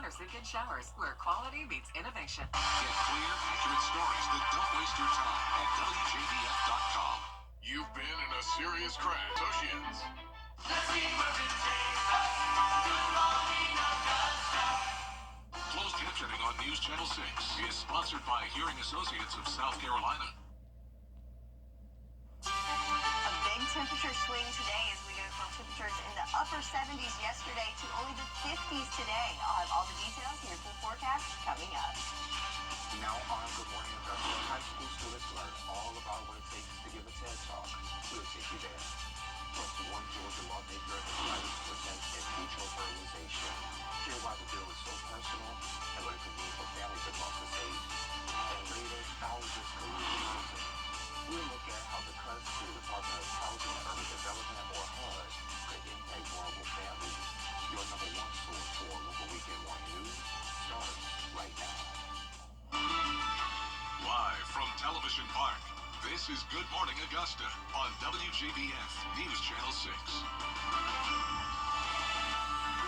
Supersickin showers, where quality meets innovation. Get clear, accurate stories that don't waste your time at WJBF.com. You've been in a serious crash. Oceans. Closed captioning on News Channel 6 is sponsored by Hearing Associates of South Carolina. A big temperature swing today as we go from temperatures in the upper 70s yesterday to only the 50s today. I'll have all the details in your full forecast coming up. Now on Good Morning Augusta, high school students learn all about what it takes to give a TED Talk. We'll take you there. Plus, one Georgia lawmaker is fighting to protect in vitro fertilization. Hear why the bill is so personal and what it could mean for families across the state. And later, thousands could lose housing. We'll look at how the cuts to the Department of Housing and Urban Development, or HUD, could impact vulnerable families. Your number one source for local weekend morning news starts right now. Live from Television Park, this is Good Morning Augusta on WJBF News Channel 6.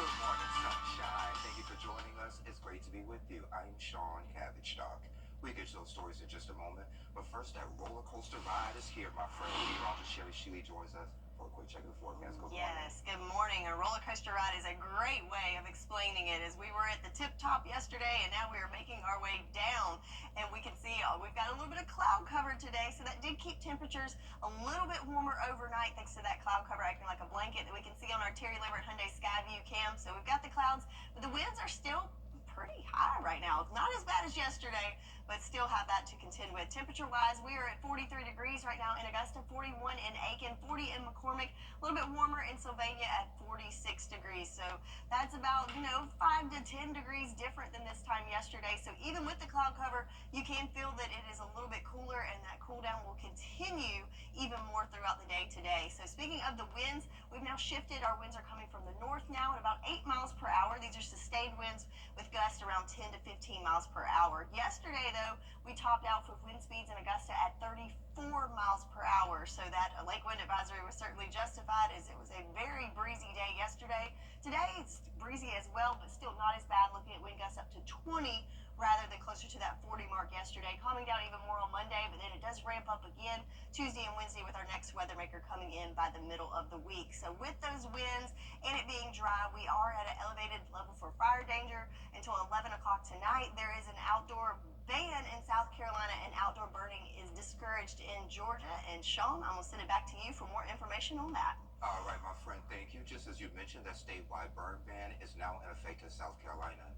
Good morning, sunshine. Thank you for joining us. It's great to be with you. I'm Sean Cabbage-Stock. We'll get to those stories in just a moment. But first, that roller coaster ride is here. My friend Meteorologist Sherry Sheely joins us for a quick check of the forecast. Good morning. Yes, good morning. A roller coaster ride is a great way of explaining it, as we were at the tip top yesterday and now we are making our way down, and we can see we've got a little bit of cloud cover today, so that did keep temperatures a little bit warmer overnight thanks to that cloud cover acting like a blanket that we can see on our Terry Leverett Hyundai Skyview cam. So we've got the clouds, but the winds are still pretty high right now. Not as bad as yesterday, but still have that to contend with. Temperature-wise, we are at 43 degrees right now in Augusta, 41 in Aiken, 40 in McCormick, a little bit warmer in Sylvania at 46 degrees. So that's about, 5 to 10 degrees different than this time yesterday. So even with the cloud cover, you can feel that it is a little bit cooler, and that cool down will continue even more throughout the day today. So speaking of the winds, we've now shifted. Our winds are coming from the north now at about 8 miles per hour. These are sustained winds with gusts around 10 to 15 miles per hour. Yesterday, though, we topped out with wind speeds in Augusta at 34 miles per hour. So that lake wind advisory was certainly justified, as it was a very breezy day yesterday. Today, it's breezy as well, but still not as bad, looking at wind gusts up to 20 rather than closer to that 40 mark yesterday. Calming down even more on Monday, but then it does ramp up again Tuesday and Wednesday with our next weather maker coming in by the middle of the week. So with those winds and it being dry, we are at an elevated level for fire danger until 11 o'clock tonight. There is an outdoor ban in South Carolina, and outdoor burning is discouraged in Georgia. And Sean, I'm going to send it back to you for more information on that. All right, my friend, thank you. Just as you mentioned, that statewide burn ban is now in effect in South Carolina.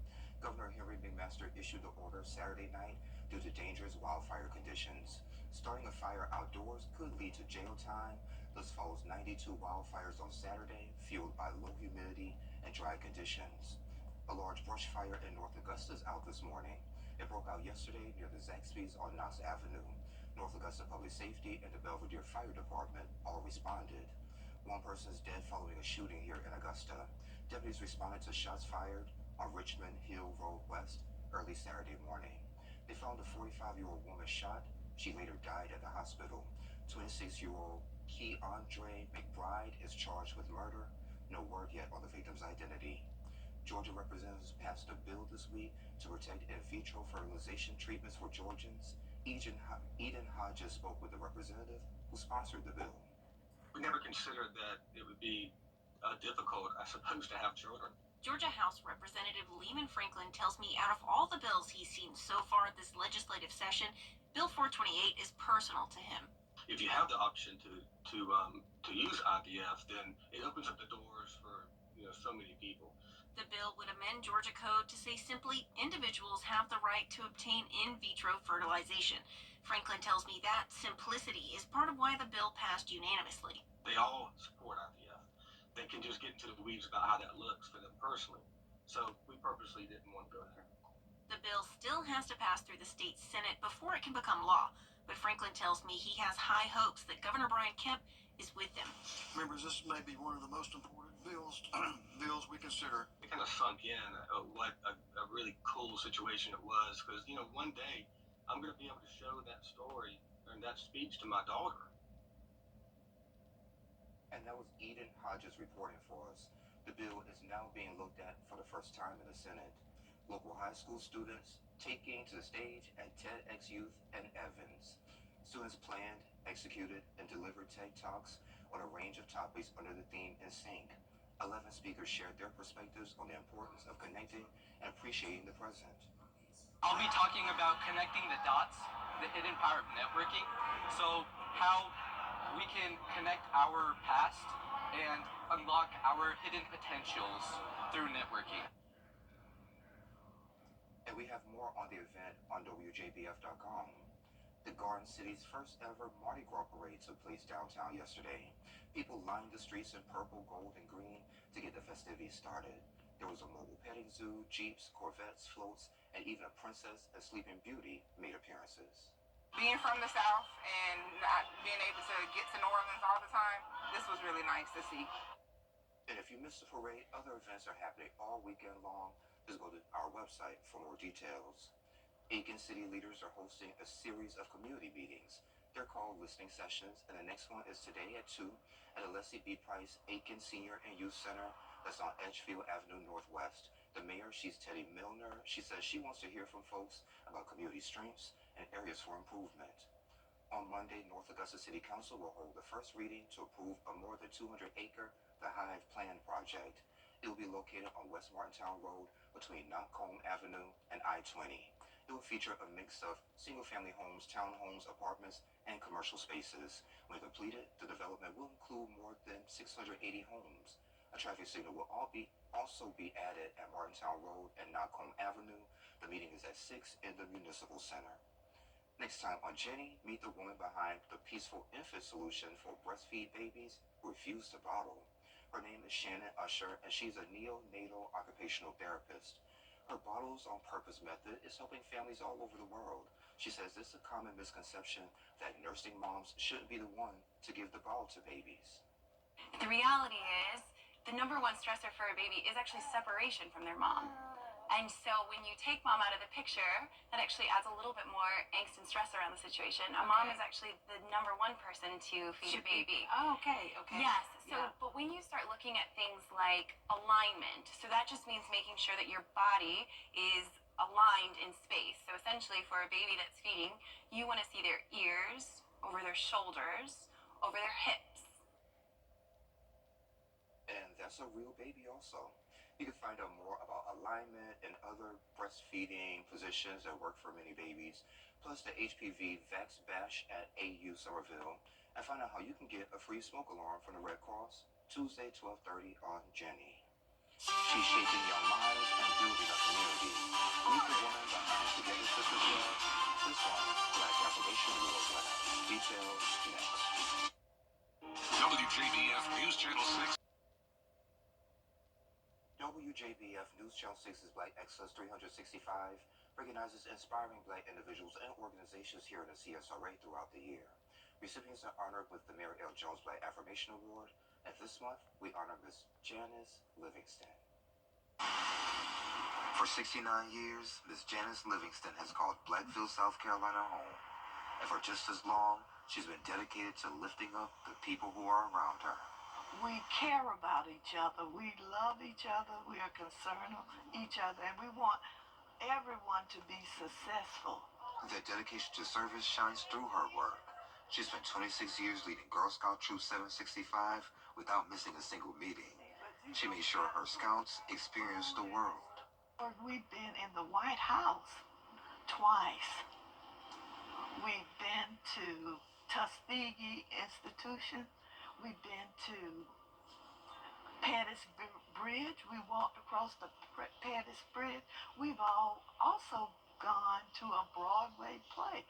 Governor Henry McMaster issued the order Saturday night due to dangerous wildfire conditions. Starting a fire outdoors could lead to jail time. This follows 92 wildfires on Saturday, fueled by low humidity and dry conditions. A large brush fire in North Augusta is out this morning. It broke out yesterday near the Zaxby's on Knox Avenue. North Augusta Public Safety and the Belvedere Fire Department all responded. One person is dead following a shooting here in Augusta. Deputies responded to shots fired on Richmond Hill Road West early Saturday morning. They found a 45-year-old woman shot. She later died at the hospital. 26-year-old Keandre McBride is charged with murder. No word yet on the victim's identity. Georgia representatives passed a bill this week to protect in vitro fertilization treatments for Georgians. Eden Hodges spoke with the representative who sponsored the bill. We never considered that it would be difficult, I suppose, to have children. Georgia House Representative Lehman Franklin tells me out of all the bills he's seen so far this legislative session, Bill 428 is personal to him. If you have the option to use IVF, then it opens up the doors for so many people. The bill would amend Georgia code to say simply individuals have the right to obtain in vitro fertilization. Franklin tells me that simplicity is part of why the bill passed unanimously. They all support IVF. They can just get into the weeds about how that looks for them personally. So we purposely didn't want to go there. The bill still has to pass through the state Senate before it can become law. But Franklin tells me he has high hopes that Governor Brian Kemp is with him. Members, this may be one of the most important bills we consider. It kind of sunk in what a really cool situation it was, because one day I'm going to be able to show that story and that speech to my daughter. And that was Eden Hodges reporting for us. The bill is now being looked at for the first time in the Senate. Local high school students taking to the stage at TEDx Youth and Evans. Students planned, executed, and delivered TED Talks on a range of topics under the theme In Sync. 11 speakers shared their perspectives on the importance of connecting and appreciating the present. I'll be talking about connecting the dots, the hidden power of networking. So how we can connect our past and unlock our hidden potentials through networking. And we have more on the event on WJBF.com. The Garden City's first ever Mardi Gras parade took place downtown yesterday. People lined the streets in purple, gold, and green to get the festivities started. There was a mobile petting zoo, jeeps, corvettes, floats, and even a princess and sleeping beauty made appearances. Being from the South and not being able to get to New Orleans all the time, this was really nice to see. And if you missed the parade, other events are happening all weekend long. Just go to our website for more details. Aiken City leaders are hosting a series of community meetings. They're called listening sessions, and the next one is today at 2 at the Leslie B. Price Aiken Senior and Youth Center that's on Edgefield Avenue Northwest. The mayor, she's Teddy Milner. She says she wants to hear from folks about community strengths and areas for improvement. On Monday, North Augusta City Council will hold the first reading to approve a more than 200-acre The Hive Plan project. It will be located on West Martintown Road between Knockcomb Avenue and I-20. It will feature a mix of single-family homes, townhomes, apartments, and commercial spaces. When completed, the development will include more than 680 homes. A traffic signal will also be added at Martintown Road and Knockcomb Avenue. The meeting is at 6 in the Municipal Center. Next time on Jenny, meet the woman behind the Peaceful Infant Solution for breastfeed babies who refuse to bottle. Her name is Shannon Usher, and she's a neonatal occupational therapist. Her Bottles on Purpose method is helping families all over the world. She says it's a common misconception that nursing moms shouldn't be the one to give the bottle to babies. The reality is, the number one stressor for a baby is actually separation from their mom. And so when you take mom out of the picture, that actually adds a little bit more angst and stress around the situation. A mom is actually the number one person to feed a baby. Oh, okay. Yes. So, but when you start looking at things like alignment, so that just means making sure that your body is aligned in space. So essentially for a baby that's feeding, you want to see their ears over their shoulders, over their hips. And that's a real baby also. You can find out more about alignment and other breastfeeding positions that work for many babies, plus the HPV Vax Bash at AU Somerville, and find out how you can get a free smoke alarm from the Red Cross, Tuesday, 12:30 on Jenny. She's shaping young minds and building a community. Meet the woman behind Together Sisters Love. This one, Black Affirmation Award winner. Details next. WJBF News Channel 6. WJBF News Channel 6's Black Excellence 365 recognizes inspiring Black individuals and organizations here in the CSRA throughout the year. Recipients are honored with the Mary L. Jones Black Affirmation Award, and this month we honor Miss Janice Livingston. For 69 years, Miss Janice Livingston has called Blackville, South Carolina home, and for just as long, she's been dedicated to lifting up the people who are around her. We care about each other. We love each other. We are concerned of each other. And we want everyone to be successful. Their dedication to service shines through her work. She spent 26 years leading Girl Scout Troop 765 without missing a single meeting. She made sure her scouts experienced the world. We've been in the White House twice. We've been to Tuskegee Institution. We've been to Pettus Bridge. We walked across the Pettus Bridge. We've also gone to a Broadway play.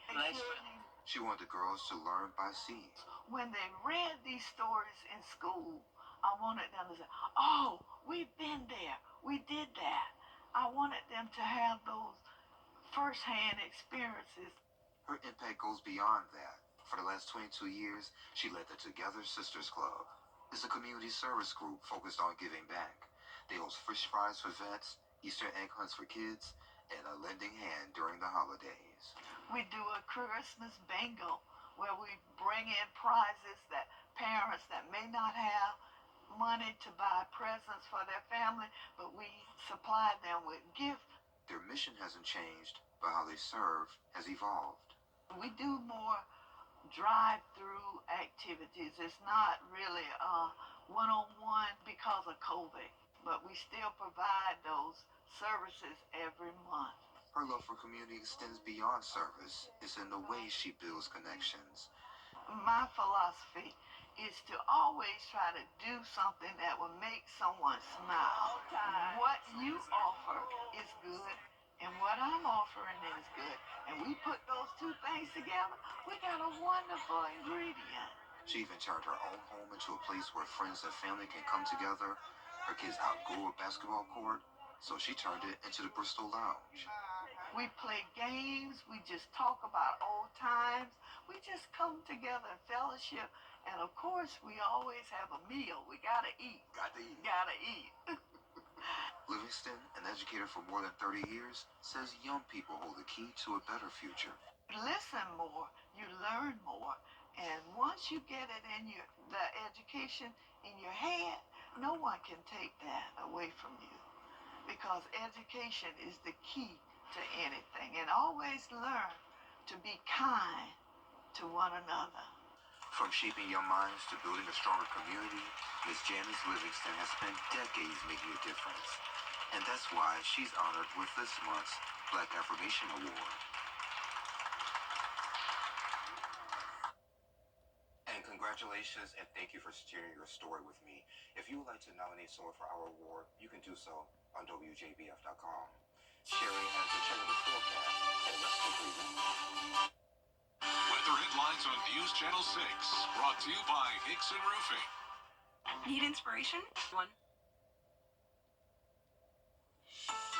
She wanted the girls to learn by seeing. When they read these stories in school, I wanted them to say, oh, we've been there. We did that. I wanted them to have those first-hand experiences. Her impact goes beyond that. For the last 22 years, she led the Together Sisters Club. It's a community service group focused on giving back. They host fish fries for vets, Easter egg hunts for kids, and a lending hand during the holidays. We do a Christmas bingo where we bring in prizes that parents that may not have money to buy presents for their family, but we supply them with gifts. Their mission hasn't changed, but how they serve has evolved. We do more drive-through activities. It's not really one-on-one because of COVID, but we still provide those services every month. Her love for community extends beyond service. It's in the way she builds connections. My philosophy is to always try to do something that will make someone smile. What you offer is good, and what I'm offering is good. And we put those two things together, we got a wonderful ingredient. She even turned her own home into a place where friends and family can come together. Her kids outgrew a basketball court, so she turned it into the Bristol Lounge. We play games, we just talk about old times, we just come together in fellowship, and of course we always have a meal. We gotta eat. Gotta eat. Livingston, an educator for more than 30 years, says young people hold the key to a better future. Listen more, you learn more, and once you get it in the education in your head, no one can take that away from you, because education is the key to anything. And always learn to be kind to one another. From shaping young minds to building a stronger community, Miss Janice Livingston has spent decades making a difference. And that's why she's honored with this month's Black Affirmation Award. And congratulations, and thank you for sharing your story with me. If you would like to nominate someone for our award, you can do so on WJBF.com. Sherry has a check of the forecast, and let's take a look. Weather headlines on News Channel 6, brought to you by Hickson Roofing. Need inspiration? One.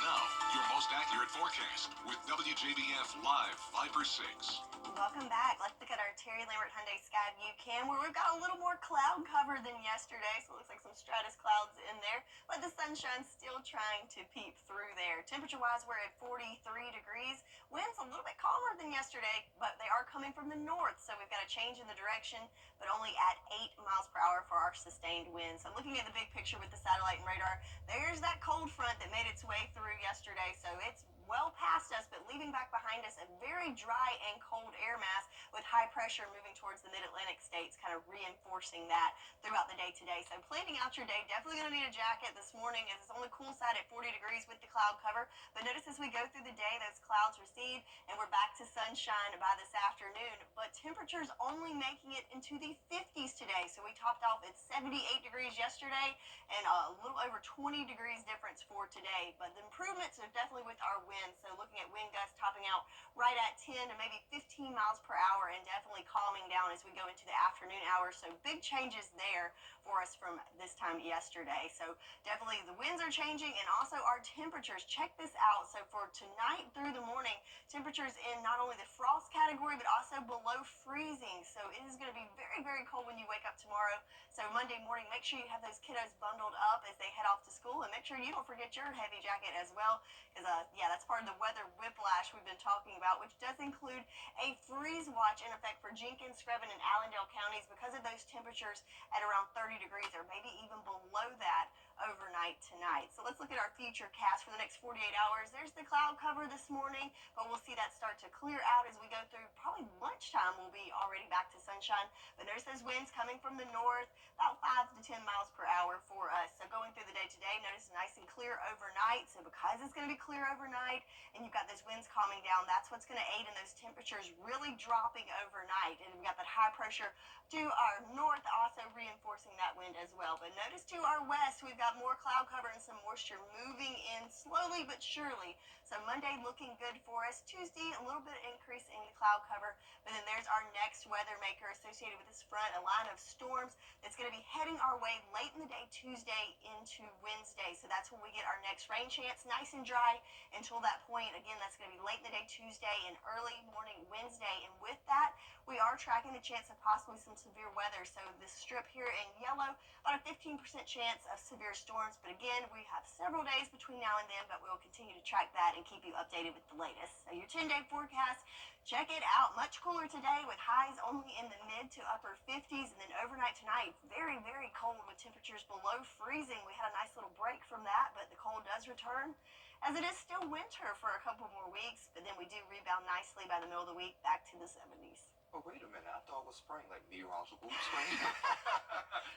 Now, your most accurate forecast with WJBF Live 5/6. Welcome back. Let's look at our Terry Lambert Hyundai Sky View Cam, where we've got a little more cloud cover than yesterday, so it looks like some stratus clouds in there, but the sunshine's still trying to peep through there. Temperature-wise, we're at 43 degrees. Winds a little bit calmer than yesterday, but they are coming from the north, so we've got a change in the direction, but only at 8 miles per hour for our sustained winds. So looking at the big picture with the satellite and radar, there's that cold front that made its way through yesterday, so it's well past us, but leaving back behind us a very dry and cold air mass with high pressure moving towards the mid-Atlantic states, kind of reinforcing that throughout the day today. So planning out your day, definitely going to need a jacket this morning, as it's on the cool side at 40 degrees with the cloud cover. But notice as we go through the day, those clouds recede and we're back to sunshine by this afternoon. But temperatures only making it into the 50s today. So we topped off at 78 degrees yesterday and a little over 20 degrees difference for today. But the improvements are definitely with our winds. So looking at wind gusts topping out right at 10 to maybe 15 miles per hour, and definitely calming down as we go into the afternoon hours. So big changes there for us from this time yesterday. So definitely the winds are changing, and also our temperatures. Check this out. So for tonight through the morning, temperatures in not only the frost category, but also below freezing. So it is going to be very, very cold when you wake up tomorrow. So Monday morning, make sure you have those kiddos bundled up as they head off to school, and make sure you don't forget your heavy jacket as well, because yeah, that's part of the weather whiplash we've been talking about, which does include a freeze watch in effect for Jenkins, Screven, and Allendale counties because of those temperatures at around 30 degrees or maybe even below that overnight tonight. So let's look at our future cast for the next 48 hours. There's the cloud cover this morning, but we'll see that start to clear out as we go through probably lunchtime. We'll be already back to sunshine, but notice those winds coming from the north, about 5 to 10 miles per hour for us. So going through the day today, notice nice and clear overnight. So because it's going to be clear overnight and you've got those winds calming down, that's what's going to aid in those temperatures really dropping overnight. And we've got that high pressure to our north also reinforcing that wind as well. But notice to our west, we've got more cloud cover and some moisture moving in slowly but surely. So Monday looking good for us. Tuesday, a little bit of increase in the cloud cover. But then there's our next weather maker associated with this front, a line of storms that's going to be heading our way late in the day Tuesday into Wednesday. So that's when we get our next rain chance, nice and dry until that point. Again, that's going to be late in the day Tuesday and early morning Wednesday. And with that, we are tracking the chance of possibly some severe weather. So this strip here in yellow, about a 15% chance of severe severe storms. But again, we have several days between now and then, but we will continue to track that and keep you updated with the latest. So your 10-day forecast, check it out. Much cooler today with highs only in the mid to upper 50s. And then overnight tonight, very, very cold with temperatures below freezing. We had a nice little break from that, but the cold does return as it is still winter for a couple more weeks. But then we do rebound nicely by the middle of the week back to the 70s. Oh, wait a minute. I thought it was spring, like meteorological spring.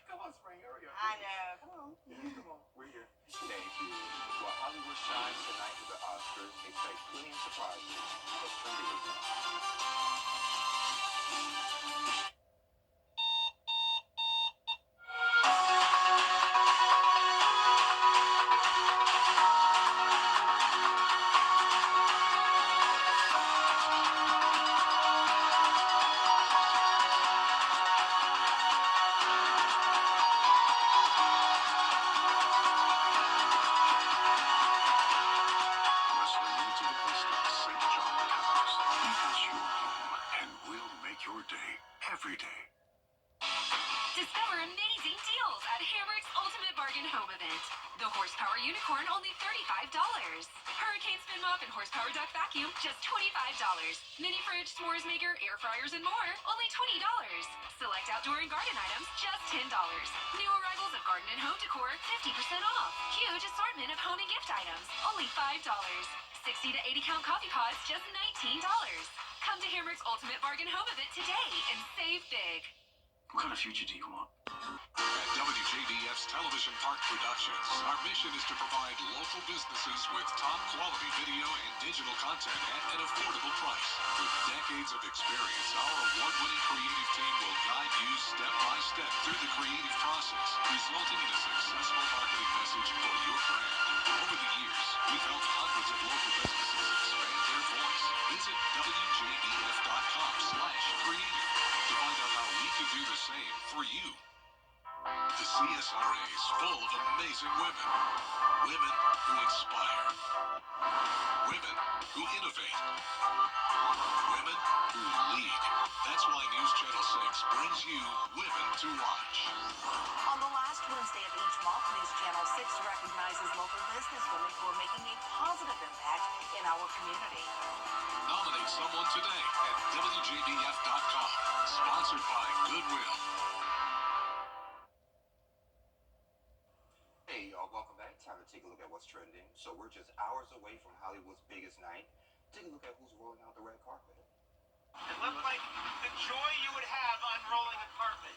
Come on, spring, hurry up. I know. Come on. Come on, we're here. Thank you. Well, Hollywood shines tonight with the Oscars. Expect plenty of surprises. What's trending with that? Wrestling into the Preston St. John Cows. Make us your home, and we'll make your day every day. Discover amazing deals at Hamrick's Ultimate Bargain Home Event. The horsepower unicorn, only $35. Hurricane spin mop and horsepower duck vacuum, just $25. Mini fridge, s'mores maker, air fryers, and more, only $20. Select outdoor and garden items, just $10. New arrivals of garden and home decor, 50% off. Huge assortment of home and gift items, only $5. 60 to 80 count coffee pods, just $19. Come to Hamrick's Ultimate Bargain Home Event today and save big. What kind of future do you want? At WJBF's Television Park Productions, our mission is to provide local businesses with top quality video and digital content at an affordable price. With decades of experience, our award-winning creative team will guide you step by step through the creative process, resulting in a successful marketing message for your brand. Over the years, we've helped hundreds of local businesses expand their voice. Visit WJBF.com/creative to find out how we can do the same for you. The CSRA is full of amazing women. Women who inspire. Women who innovate. Women who lead. That's why News Channel 6 brings you Women to Watch. On the last Wednesday of each month, News Channel 6 recognizes local businesswomen who are making a positive impact in our community. Nominate someone today at WJBF.com. Sponsored by Goodwill. Hey, y'all, welcome back. Time to take a look at what's trending. So we're just hours away from Hollywood's biggest night. Take a look at who's rolling out the red carpet. It looked like the joy you would have unrolling a carpet.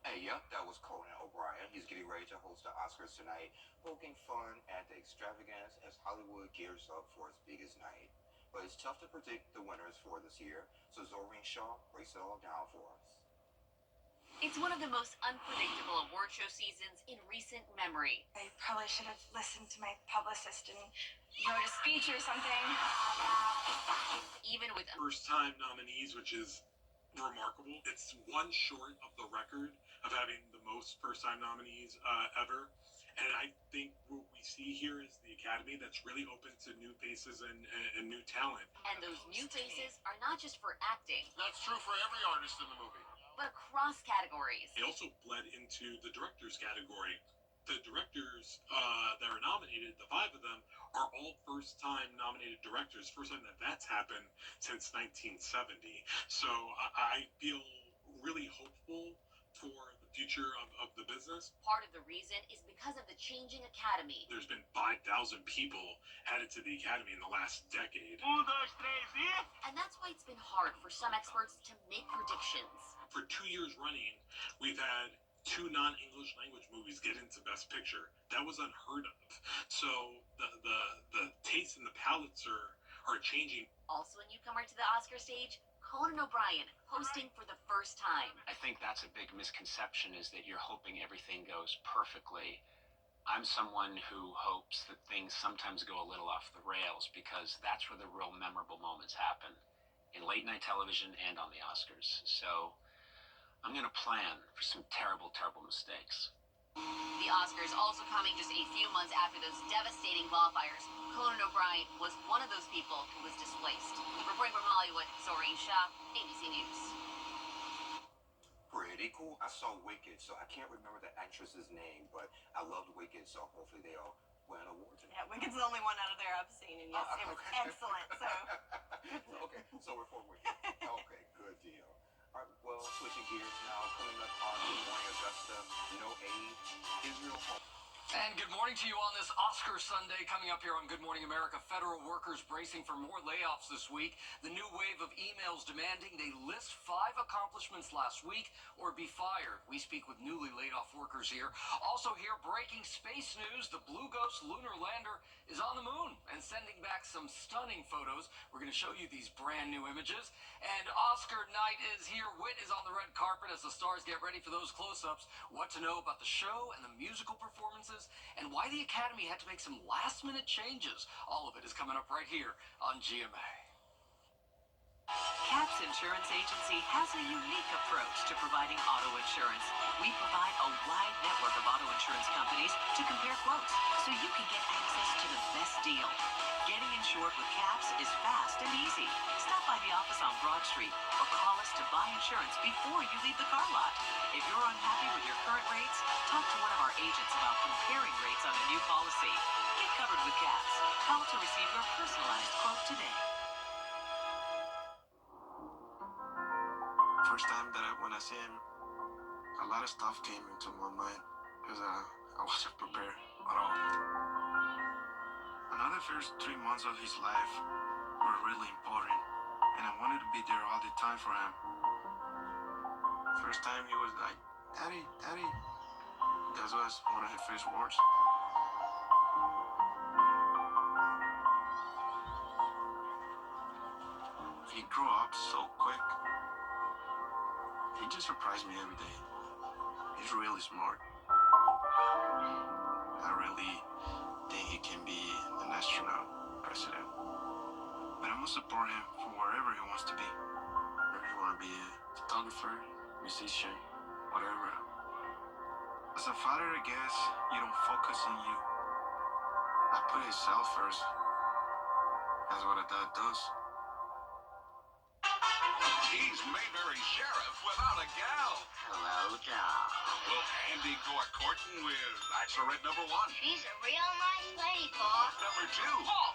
Hey, yep, that was Conan O'Brien. He's getting ready to host the Oscars tonight, poking fun at the extravagance as Hollywood gears up for its biggest night. But it's tough to predict the winners for this year, so Zoreen Shaw breaks it all down for us. It's one of the most unpredictable award show seasons in recent memory. I probably should have listened to my publicist and wrote a speech or something. Even with first-time nominees, which is remarkable. It's one short of the record of having the most first-time nominees ever. And I think what we see here is the Academy that's really open to new faces and new talent. And those new faces are not just for acting, That's true for every artist in the movie. but across categories. They also bled into the directors category. The directors that are nominated, the 5 of them, are all first-time nominated directors. First time that that's happened since 1970. So I feel really hopeful for the future of the business. Part of the reason is because of the changing Academy. There's been 5,000 people added to the Academy in the last decade. And that's why it's been hard for some experts to make predictions. For 2 years running, we've had 2 non-English language movies get into Best Picture. That was unheard of. So the tastes and the palates are changing. Also a newcomer to the Oscar stage, Conan O'Brien, hosting for the first time. I think that's a big misconception, is that you're hoping everything goes perfectly. I'm someone who hopes that things sometimes go a little off the rails, because that's where the real memorable moments happen, in late night television and on the Oscars. So I'm going to plan for some terrible, terrible mistakes. The Oscars also coming just a few months after those devastating wildfires. Conan O'Brien was one of those people who was displaced. Reporting from Hollywood, Zoreen Shaw, ABC News. Pretty cool. I saw Wicked, so I can't remember the actress's name, but I loved Wicked, so hopefully they'll win an award tonight. Yeah, Wicked's the only one out of there I've seen, and yes, it was Okay. excellent. So Okay, so we're for Wicked. Okay, good deal. All right, well, switching gears now. Coming up on Good Morning Augusta, no aid, Israel home. And good morning to you on this Oscar Sunday. Coming up here on Good Morning America, federal workers bracing for more layoffs this week. The new wave of emails demanding they list 5 accomplishments last week or be fired. We speak with newly laid off workers here. Also here, breaking space news. The Blue Ghost lunar lander is on the moon and sending back some stunning photos. We're going to show you these brand new images. And Oscar night is here. Wit is on the red carpet as the stars get ready for those close-ups. What to know about the show and the musical performances, and why the Academy had to make some last-minute changes. All of it is coming up right here on GMA. CAPS Insurance Agency has a unique approach to providing auto insurance. We provide a wide network of auto insurance companies to compare quotes so you can get access to the best deal. Getting insured with CAPS is fast and easy. Stop by the office on Broad Street or call us to buy insurance before you leave the car lot. If you're unhappy with your current rates, talk to one of our agents about comparing rates on a new policy. Get covered with CAPS. Call to receive your personalized quote today. First time that when I see him, a lot of stuff came into my mind because I wasn't prepared at all. Another first 3 months of his life were really important, and I wanted to be there all the time for him. First time he was like, "Daddy, Daddy." That was one of his first words. He grew up so quick. He just surprised me every day. He's really smart. I really think he can be an astronaut, president. But I'm gonna support him for wherever he wants to be. Whether he want to be a photographer, musician, whatever. As a father, I guess you don't focus on you. I put himself first. That's what a dad does. He's Mayberry Sheriff without a gal. Hello, Doc. Will Andy go a courting with Bachelorette number 1? She's a real nice lady, Pa. Number 2? Oh,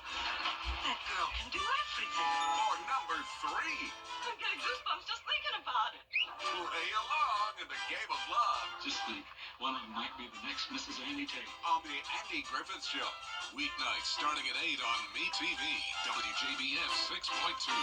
that girl can do everything. Or number 3? I'm getting goosebumps just thinking about it. Play along in the game of love. Just think, one of them might be the next Mrs. Andy Tate. On the Andy Griffith Show. Weeknights starting at 8 on MeTV. WJBF 6.2.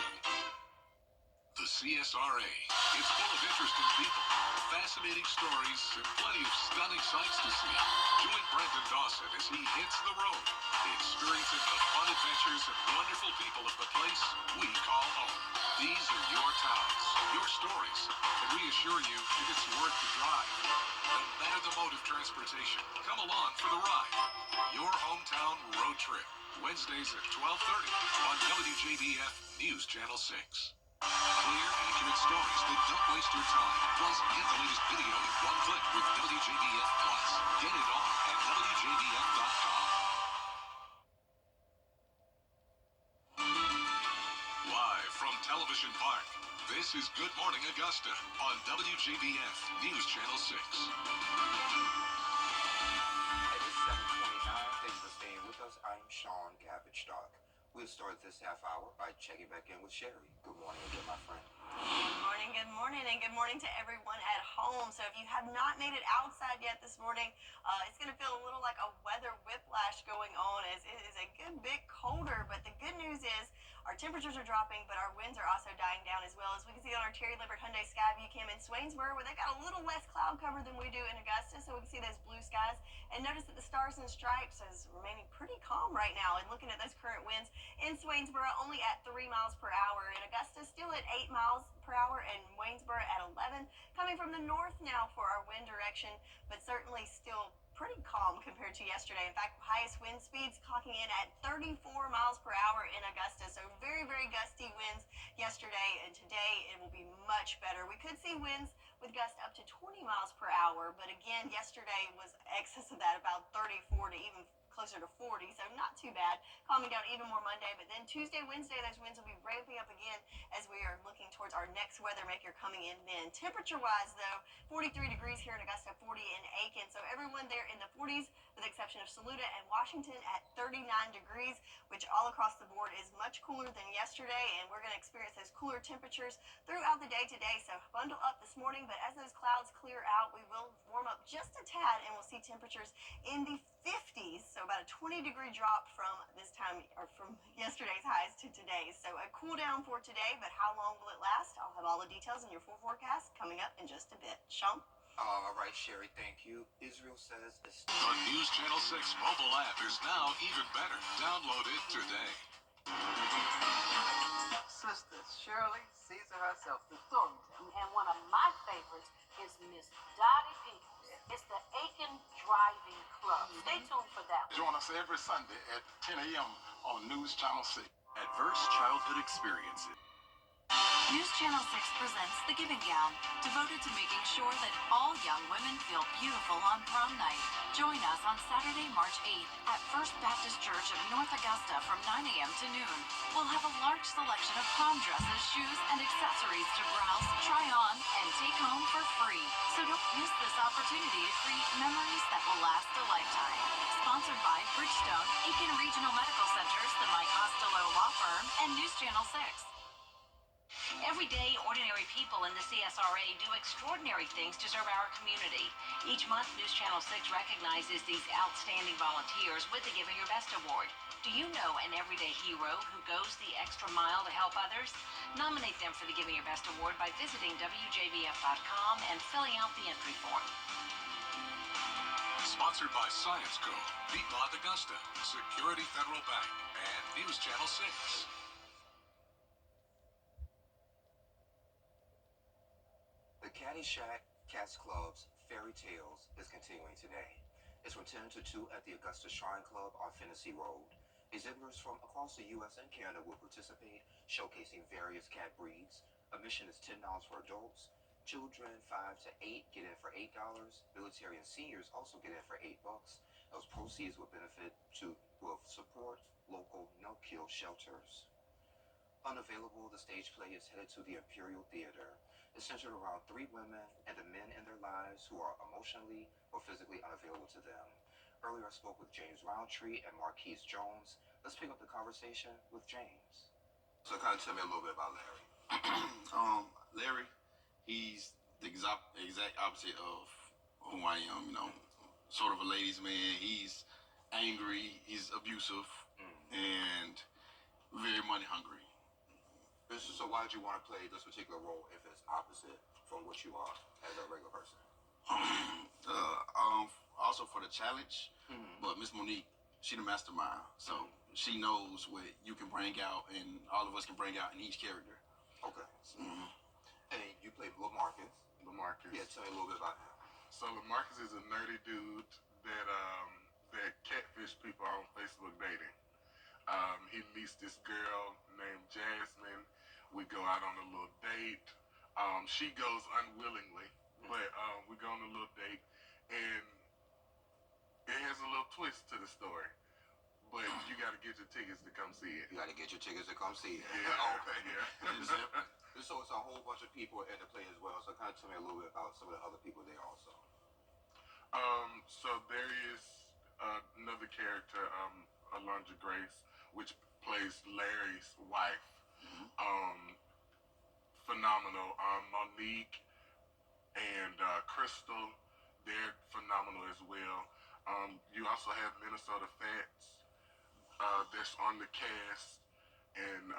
The CSRA. It's full of interesting people, fascinating stories, and plenty of stunning sights to see. Join Brendan Dawson as he hits the road, experiencing the fun adventures and wonderful people of the place we call home. These are your towns, your stories, and we assure you it's worth the drive. No matter the mode of transportation, come along for the ride. Your hometown road trip, Wednesdays at 12:30 on WJBF News Channel 6. Clear, accurate stories that don't waste your time. Plus, get the latest video in one click with WJBF Plus. Get it all at WJBF.com. Live from Television Park, this is Good Morning Augusta on WJBF News Channel 6. It is 7:29. Thanks for staying with us. I'm Sean Cabbage Dog. We'll start this half hour by checking back in with Sherry. Good morning again, my friend. Good morning, and good morning to everyone at home. So if you have not made it outside yet this morning, it's going to feel a little like a weather whiplash going on as it is a good bit colder. But the good news is our temperatures are dropping, but our winds are also dying down as well. As we can see on our Terry Libbert Hyundai Skyview cam in Swainsboro, where they've got a little less cloud cover than we do in Augusta, so we can see those blue skies. And notice that the Stars and Stripes is remaining pretty calm right now. And looking at those current winds in Swainsboro, only at 3 miles per hour. In Augusta, still at 8 miles per hour, and Waynesboro at 11. Coming from the north now for our wind direction, but certainly still pretty calm compared to yesterday. In fact, highest wind speeds clocking in at 34 miles per hour in Augusta. So very, very gusty winds yesterday, and today it will be much better. We could see winds with gusts up to 20 miles per hour, but again, yesterday was excess of that, about 34 to even closer to 40, so not too bad. Calming down even more Monday, but then Tuesday, Wednesday, those winds will be ramping up again as we are looking towards our next weather maker coming in then. Temperature-wise, though, 43 degrees here in Augusta, 40 in Aiken, so everyone there in the 40s, with the exception of Saluda and Washington at 39 degrees, which all across the board is much cooler than yesterday, and we're going to experience those cooler temperatures throughout the day today, so bundle up this morning, but as those clouds clear out, we will warm up just a tad, and we'll see temperatures in the 50s, so about a 20-degree drop from this time, or from yesterday's highs to today's. So a cool down for today, but how long will it last? I'll have all the details in your full forecast coming up in just a bit. Sean? All right, Sherry, thank you. Israel says it's... The News Channel 6 mobile app is now even better. Download it today. Sister Shirley, Caesar herself, the storyteller. And one of my favorites is Miss Dottie Peoples. It's the Aiken Driving Club. Stay tuned for that. Join us every Sunday at 10 a.m. on News Channel 6. Adverse childhood experiences. News Channel 6 presents The Giving Gown, devoted to making sure that all young women feel beautiful on prom night. Join us on Saturday, March 8th at First Baptist Church of North Augusta from 9 a.m. to noon. We'll have a large selection of prom dresses, shoes, and accessories to browse, try on, and take home for free. So don't miss this opportunity to create memories that will last a lifetime. Sponsored by Bridgestone, Aiken Regional Medical Centers, the Mike Costello Law Firm, and News Channel 6. Every day, ordinary people in the CSRA do extraordinary things to serve our community. Each month, News Channel 6 recognizes these outstanding volunteers with the Giving Your Best Award. Do you know an everyday hero who goes the extra mile to help others? Nominate them for the Giving Your Best Award by visiting WJBF.com and filling out the entry form. Sponsored by Science Co., Piedmont Augusta, Security Federal Bank, and News Channel 6. The Caddyshack Cats Club's Fairy Tales is continuing today. It's from 10 to 2 at the Augusta Shrine Club on Finnessy Road. Exhibitors from across the U.S. and Canada will participate, showcasing various cat breeds. Admission is $10 for adults. Children 5 to 8 get in for $8. Military and seniors also get in for $8. Those proceeds will support local no-kill shelters. Unavailable, the stage play is headed to the Imperial Theater. It's centered around 3 women and the men in their lives who are emotionally or physically unavailable to them. Earlier, I spoke with James Roundtree and Marquise Jones. Let's pick up the conversation with James. So kind of tell me a little bit about Larry. Larry, he's the exact opposite of who I am, you know. Sort of a ladies' man. He's angry, he's abusive, and very money hungry. So why did you want to play this particular role if it's opposite from what you are as a regular person? Also for the challenge, but Miss Monique, she the mastermind, so she knows what you can bring out and all of us can bring out in each character. Okay. And you played LaMarcus. LaMarcus. Yeah, tell me a little bit about him. So LaMarcus is a nerdy dude that catfish people on Facebook dating. He meets this girl named Jasmine. We go out on a little date. She goes unwillingly, but we go on a little date, and it has a little twist to the story. But you got to get your tickets to come see it. You got to get your tickets to come see it. Yeah. Okay. Yeah. So it's a whole bunch of people in the play as well. So kind of tell me a little bit about some of the other people there also. So there is another character, Alondra Grace, which plays Larry's wife. Phenomenal. Monique and Crystal, they're phenomenal as well. You also have Minnesota Fats that's on the cast, and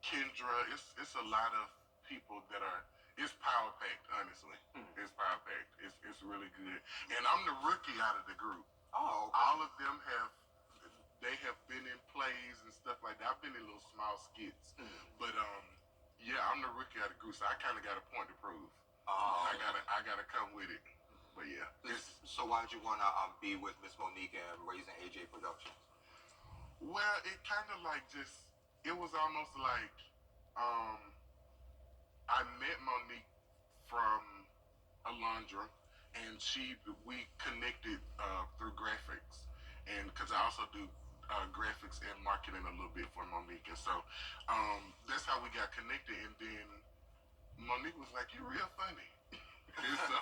Kendra. It's a lot of people that are. It's power packed, honestly. It's power packed. It's really good. And I'm the rookie out of the group. Oh. Okay. All of them have been in plays and stuff like that. I've been in little small skits, but yeah, I'm the rookie out of the group, so I kind of got a point to prove. I gotta come with it. But yeah. So why did you want to be with Miss Monique and Raising AJ Productions? Well, it kind of like it was almost like I met Monique from Alondra, and we connected through graphics. and because I also do graphics and marketing a little bit for Monique, and so that's how we got connected. And then Monique was like, "You're real funny," and so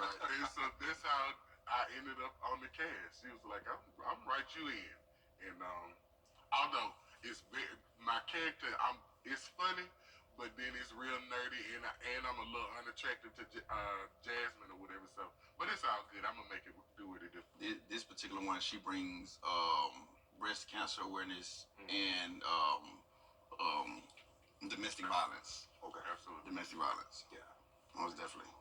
Right. and so that's how I ended up on the cast. She was like, "I'm right you in," and although my character, it's funny, but then it's real nerdy, and I'm a little unattractive to Jasmine or whatever. So, but it's all good. I'm gonna make it do what it do. This particular one, she brings breast cancer awareness and domestic violence. Okay, absolutely. Domestic violence. Yeah, most definitely.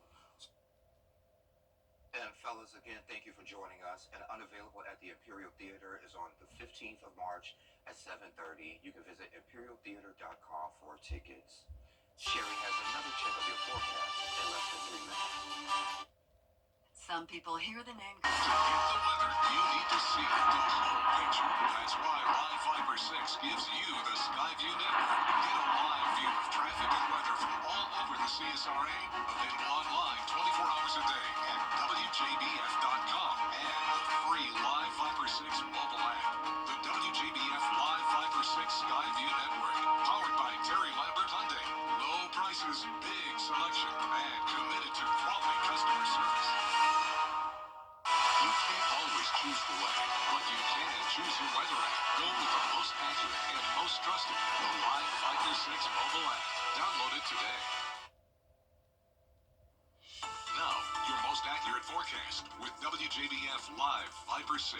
And fellas, again, thank you for joining us. And Unavailable at the Imperial Theater is on the 15th of March at 7:30. You can visit imperialtheater.com for tickets. Sherry has another check of your forecast in less than 3 minutes. Some people hear the name. To get the weather, you need to see the whole picture. That's why Live Fiber 6 gives you the Skyview network. Get a live view of traffic and weather from all over the CSRA. Available online 24 hours a day at WJBF.com and the free Live Fiber 6 mobile app. The WJBF Live Fiber 6 Skyview network. Powered by Terry Lambert Hyundai. Low prices, big selection, and committed to quality customer service. You can't always choose the weather, but you can choose your weather app. Go with the most accurate and most trusted, the Live Fiber 6 mobile app. Download it today. Now, your most accurate forecast with WJBF Live Fiber 6.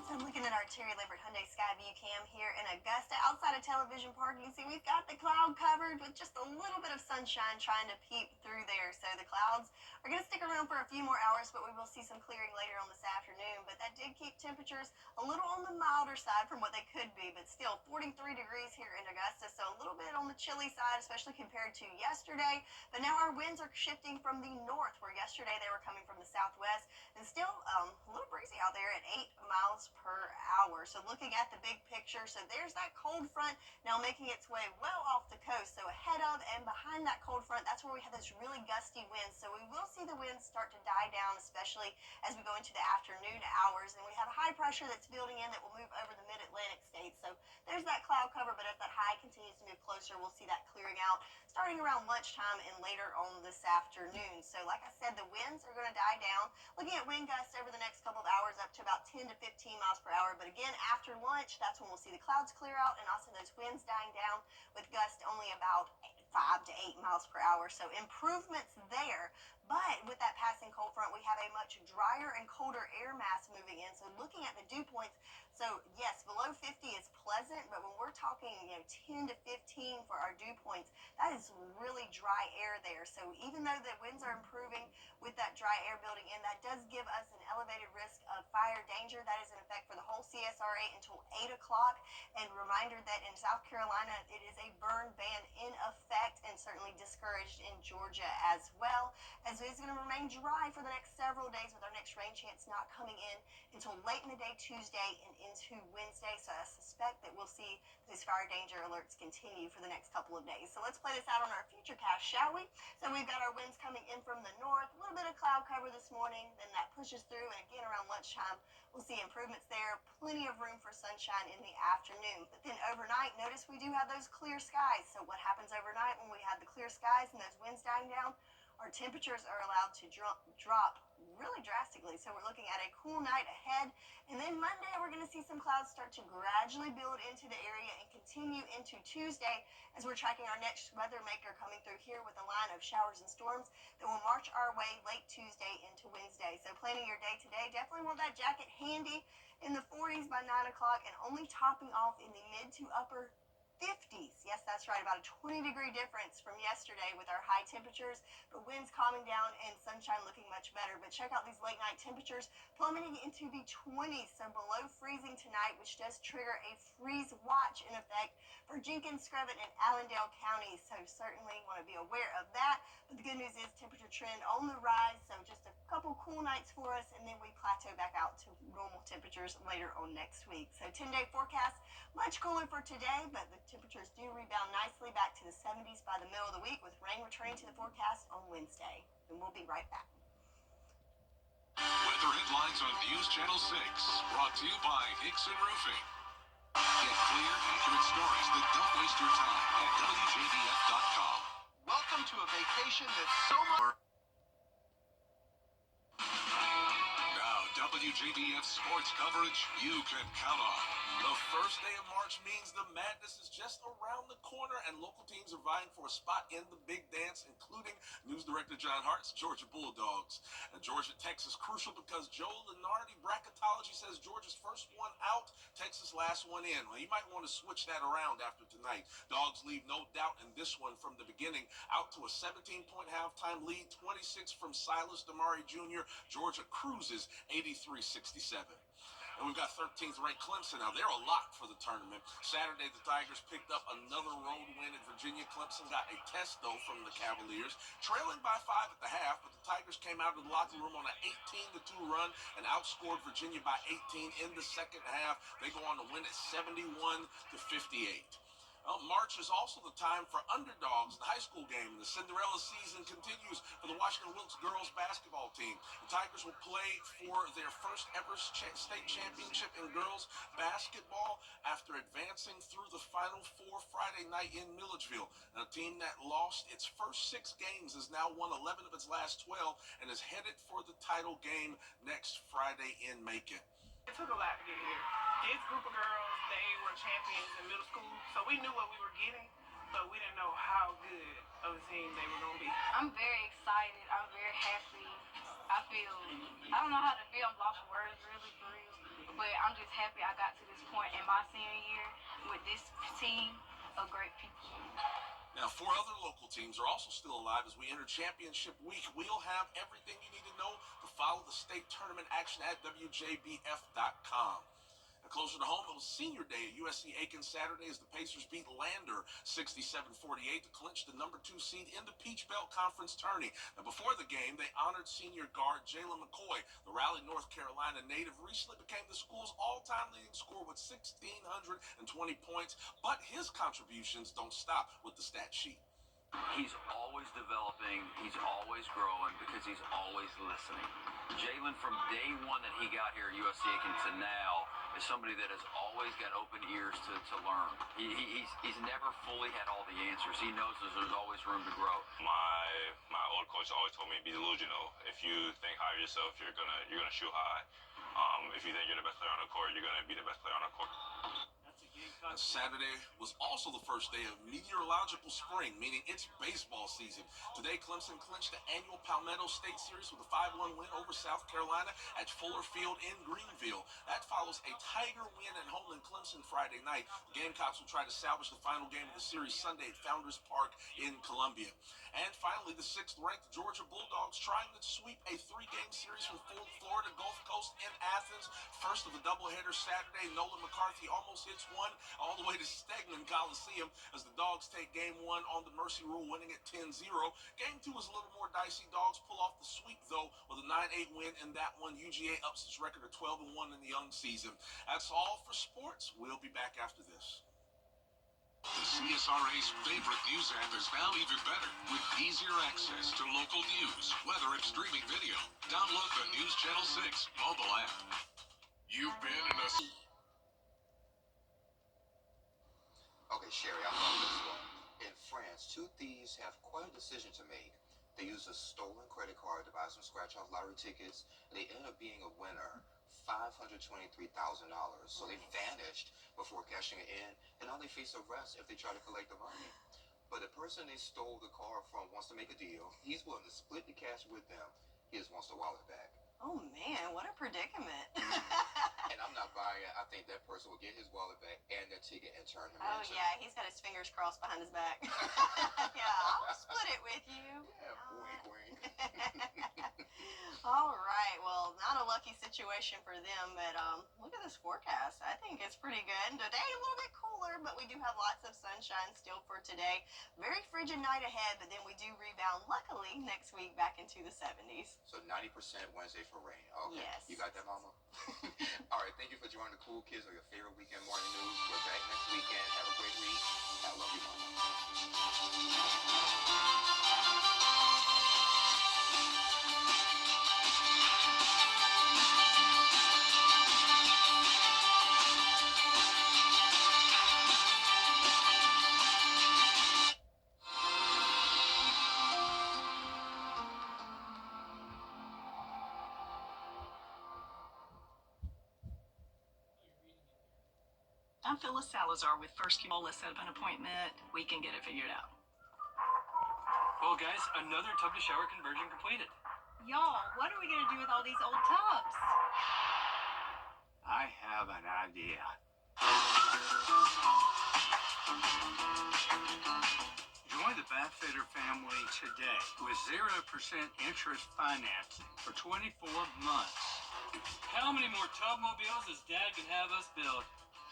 So I'm looking at our Terry Lambert Hyundai Skyview cam here in Augusta, outside of Television Park. You can see we've got the cloud covered with just a little bit of sunshine trying to peep through there. So the clouds are going to stick around for a few more hours, but we will see some clearing later on this afternoon. But that did keep temperatures a little on the milder side from what they could be, but still 43 degrees here in Augusta. So a little bit on the chilly side, especially compared to yesterday. But now our winds are shifting from the north, where yesterday they were coming from the southwest, and still a little breezy out there at 8 miles per hour. So looking at the big picture, so there's that cold front now making its way well off the coast. So ahead of and behind that cold front, that's where we have those really gusty winds. So we will see the winds start to die down, especially as we go into the afternoon hours. And we have high pressure that's building in that will move over the mid-Atlantic states. So there's that cloud cover, but as that high continues to move closer, we'll see that clearing out starting around lunchtime and later on this afternoon. So like I said, the winds are going to die down. Looking at wind gusts over the next couple of hours up to about 10 to 15 miles per hour. But again, after lunch, that's when we'll see the clouds clear out and also those winds dying down with gusts only about 5 to 8 miles per hour. So improvements there. But with that passing cold front, we have a much drier and colder air mass moving in. So looking at the dew points, so yes, below 50 is pleasant, but when we're talking, 10 to 15 for our dew points, that is really dry air there. So even though the winds are improving with that dry air building in, that does give us an elevated risk of fire danger. That is in effect for the whole CSRA until 8 o'clock. And reminder that in South Carolina, it is a burn ban in effect and certainly discouraged in Georgia as well. As it's going to remain dry for the next several days with our next rain chance not coming in until late in the day Tuesday and into Wednesday. So I suspect that we'll see those fire danger alerts continue for the next couple of days. So let's play this out on our futurecast, shall we? So we've got our winds coming in from the north, a little bit of cloud cover this morning, then that pushes through, and again around lunchtime we'll see improvements there, plenty of room for sunshine in the afternoon. But then overnight, notice we do have those clear skies. So what happens overnight when we have the clear skies and those winds dying down? Our temperatures are allowed to drop really drastically. So we're looking at a cool night ahead. And then Monday, we're going to see some clouds start to gradually build into the area and continue into Tuesday as we're tracking our next weather maker coming through here with a line of showers and storms that will march our way late Tuesday into Wednesday. So planning your day today, definitely want that jacket handy in the 40s by 9 o'clock and only topping off in the mid to upper 50s. Yes, that's right. About a 20-degree difference from yesterday with our high temperatures, but winds calming down and sunshine looking much better. But check out these late night temperatures plummeting into the 20s, so below freezing tonight, which does trigger a freeze watch in effect for Jenkins, Screven, and Allendale counties. So certainly want to be aware of that. But the good news is temperature trend on the rise, so just a couple cool nights for us, and then we plateau back out to normal temperatures later on next week. So 10-day forecast, much cooler for today, but the temperatures do rebound nicely back to the 70s by the middle of the week, with rain returning to the forecast on Wednesday. And we'll be right back. When Weather headlines on News Channel 6, brought to you by Hickson Roofing. Get clear, accurate stories that don't waste your time at WJBF.com. Welcome to a vacation that's so much. Now, WJBF sports coverage you can count on. The first day of March means the madness is just around the corner, and local teams are vying for a spot in the big dance, including News Director John Hart's Georgia Bulldogs. And Georgia Tech is crucial because Joe Lenardi bracketology says Georgia's first one out, Texas last one in. Well, you might want to switch that around after tonight. Dogs leave no doubt in this one from the beginning, out to a 17-point halftime lead, 26 from Silas Damari Jr. Georgia cruises 83-67. And we've got 13th ranked Clemson. Now, they're a lock for the tournament. Saturday, the Tigers picked up another road win at Virginia. Clemson got a test, though, from the Cavaliers, trailing by 5 at the half, but the Tigers came out of the locker room on an 18-2 run and outscored Virginia by 18 in the second half. They go on to win at 71-58. Well, March is also the time for underdogs in the high school game. The Cinderella season continues for the Washington Wilkes girls basketball team. The Tigers will play for their first ever state championship in girls basketball after advancing through the Final Four Friday night in Milledgeville. And a team that lost its first 6 games has now won 11 of its last 12 and is headed for the title game next Friday in Macon. It took a lot to get here. This group of girls, they were champions in middle school, so we knew what we were getting, but we didn't know how good of a team they were going to be. I'm very excited. I'm very happy. I don't know how to feel. I'm lost for words, really, for real. But I'm just happy I got to this point in my senior year with this team of great people. Now, 4 other local teams are also still alive as we enter championship week. We'll have everything you need to know to follow the state tournament action at WJBF.com. And closer to home, it was senior day at USC Aiken Saturday as the Pacers beat Lander 67-48 to clinch the number 2 seed in the Peach Belt Conference tourney. Now, before the game, they honored senior guard Jalen McCoy. The Raleigh, North Carolina native recently became the school's all-time leading scorer with 1,620 points, but his contributions don't stop with the stat sheet. He's always developing, he's always growing because he's always listening. Jalen, from day one that he got here at USC Aiken to now, is somebody that has always got open ears to learn. He's never fully had all the answers. He knows there's always room to grow. My old coach always told me, be delusional. If you think high of yourself, you're gonna shoot high. If you think you're the best player on the court, you're gonna be the best player on the court. Saturday was also the first day of meteorological spring, meaning it's baseball season. Today, Clemson clinched the annual Palmetto State Series with a 5-1 win over South Carolina at Fuller Field in Greenville. That follows a Tiger win at home in Clemson Friday night. The Gamecocks will try to salvage the final game of the series Sunday at Founders Park in Columbia. And finally, the 6th-ranked Georgia Bulldogs trying to sweep a 3-game series from Florida Gulf Coast in Athens. First of the doubleheader Saturday, Nolan McCarthy almost hits one all the way to Stegman Coliseum as the Dogs take Game 1 on the Mercy Rule, winning it 10-0. Game 2 was a little more dicey. Dogs pull off the sweep, though, with a 9-8 win in that one. UGA ups its record to 12-1 in the young season. That's all for sports. We'll be back after this. The CSRA's favorite news app is now even better with easier access to local news, weather, and streaming video. Download the News Channel 6 mobile app. You've been in a... Okay, Sherry, I love this one. In France, 2 thieves have quite a decision to make. They used a stolen credit card to buy some scratch-off lottery tickets, and they ended up being a winner. $523,000. So they vanished before cashing it in, and now they face arrest if they try to collect the money. But the person they stole the car from wants to make a deal. He's willing to split the cash with them. He just wants the wallet back. Oh man, what a predicament. And I'm not buying it. I think that person will get his wallet back and their ticket and turn him Oh into... yeah, he's got his fingers crossed behind his back. Yeah, I'll split it with you. Yeah, wink, wink. All right, well, not a lucky situation for them, but look at this forecast. I think it's pretty good. Today, a little bit cooler, but we do have lots of sunshine still for today. Very frigid night ahead, but then we do rebound, luckily, next week back into the 70s. So 90% Wednesday for rain. Okay. Yes. You got that, Mama? All right, thank you for joining the Cool Kids on your favorite weekend morning news. We're back next weekend. Have a great week. I love you, Mama. I'm Phyllis Salazar with First Call. Let's set up an appointment. We can get it figured out. Well, guys, another tub to shower conversion completed. Y'all, what are we going to do with all these old tubs? I have an idea. Join the Bathfitter family today with 0% interest financing for 24 months. How many more tub mobiles does Dad can have us build?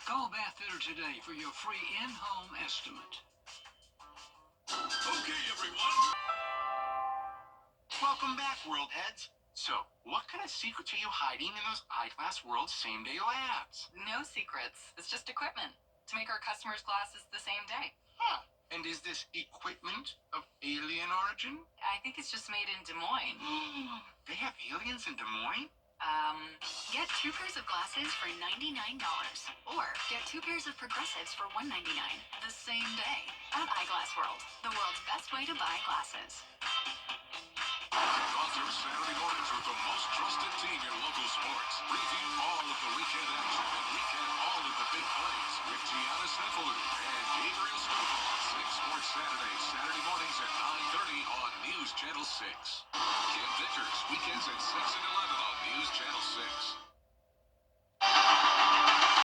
Call Bathfitter today for your free in-home estimate. Okay, everyone. Welcome back, World Heads. So, what kind of secrets are you hiding in those Eyeglass World same-day labs? No secrets. It's just equipment to make our customers' glasses the same day. Huh. And is this equipment of alien origin? I think it's just made in Des Moines. They have aliens in Des Moines? Get 2 pairs of glasses for $99. Or get 2 pairs of progressives for $199 the same day at Eyeglass World, the world's best way to buy glasses. Author Saturday mornings with the most trusted team in local sports. Preview all of the weekend action and recap all of the big plays with Gianna Cephalou and Gabriel Stovall. 6 Sports Saturday, Saturday mornings at 9:30 on News Channel 6. Kim Vickers, weekends at 6 and 11 on News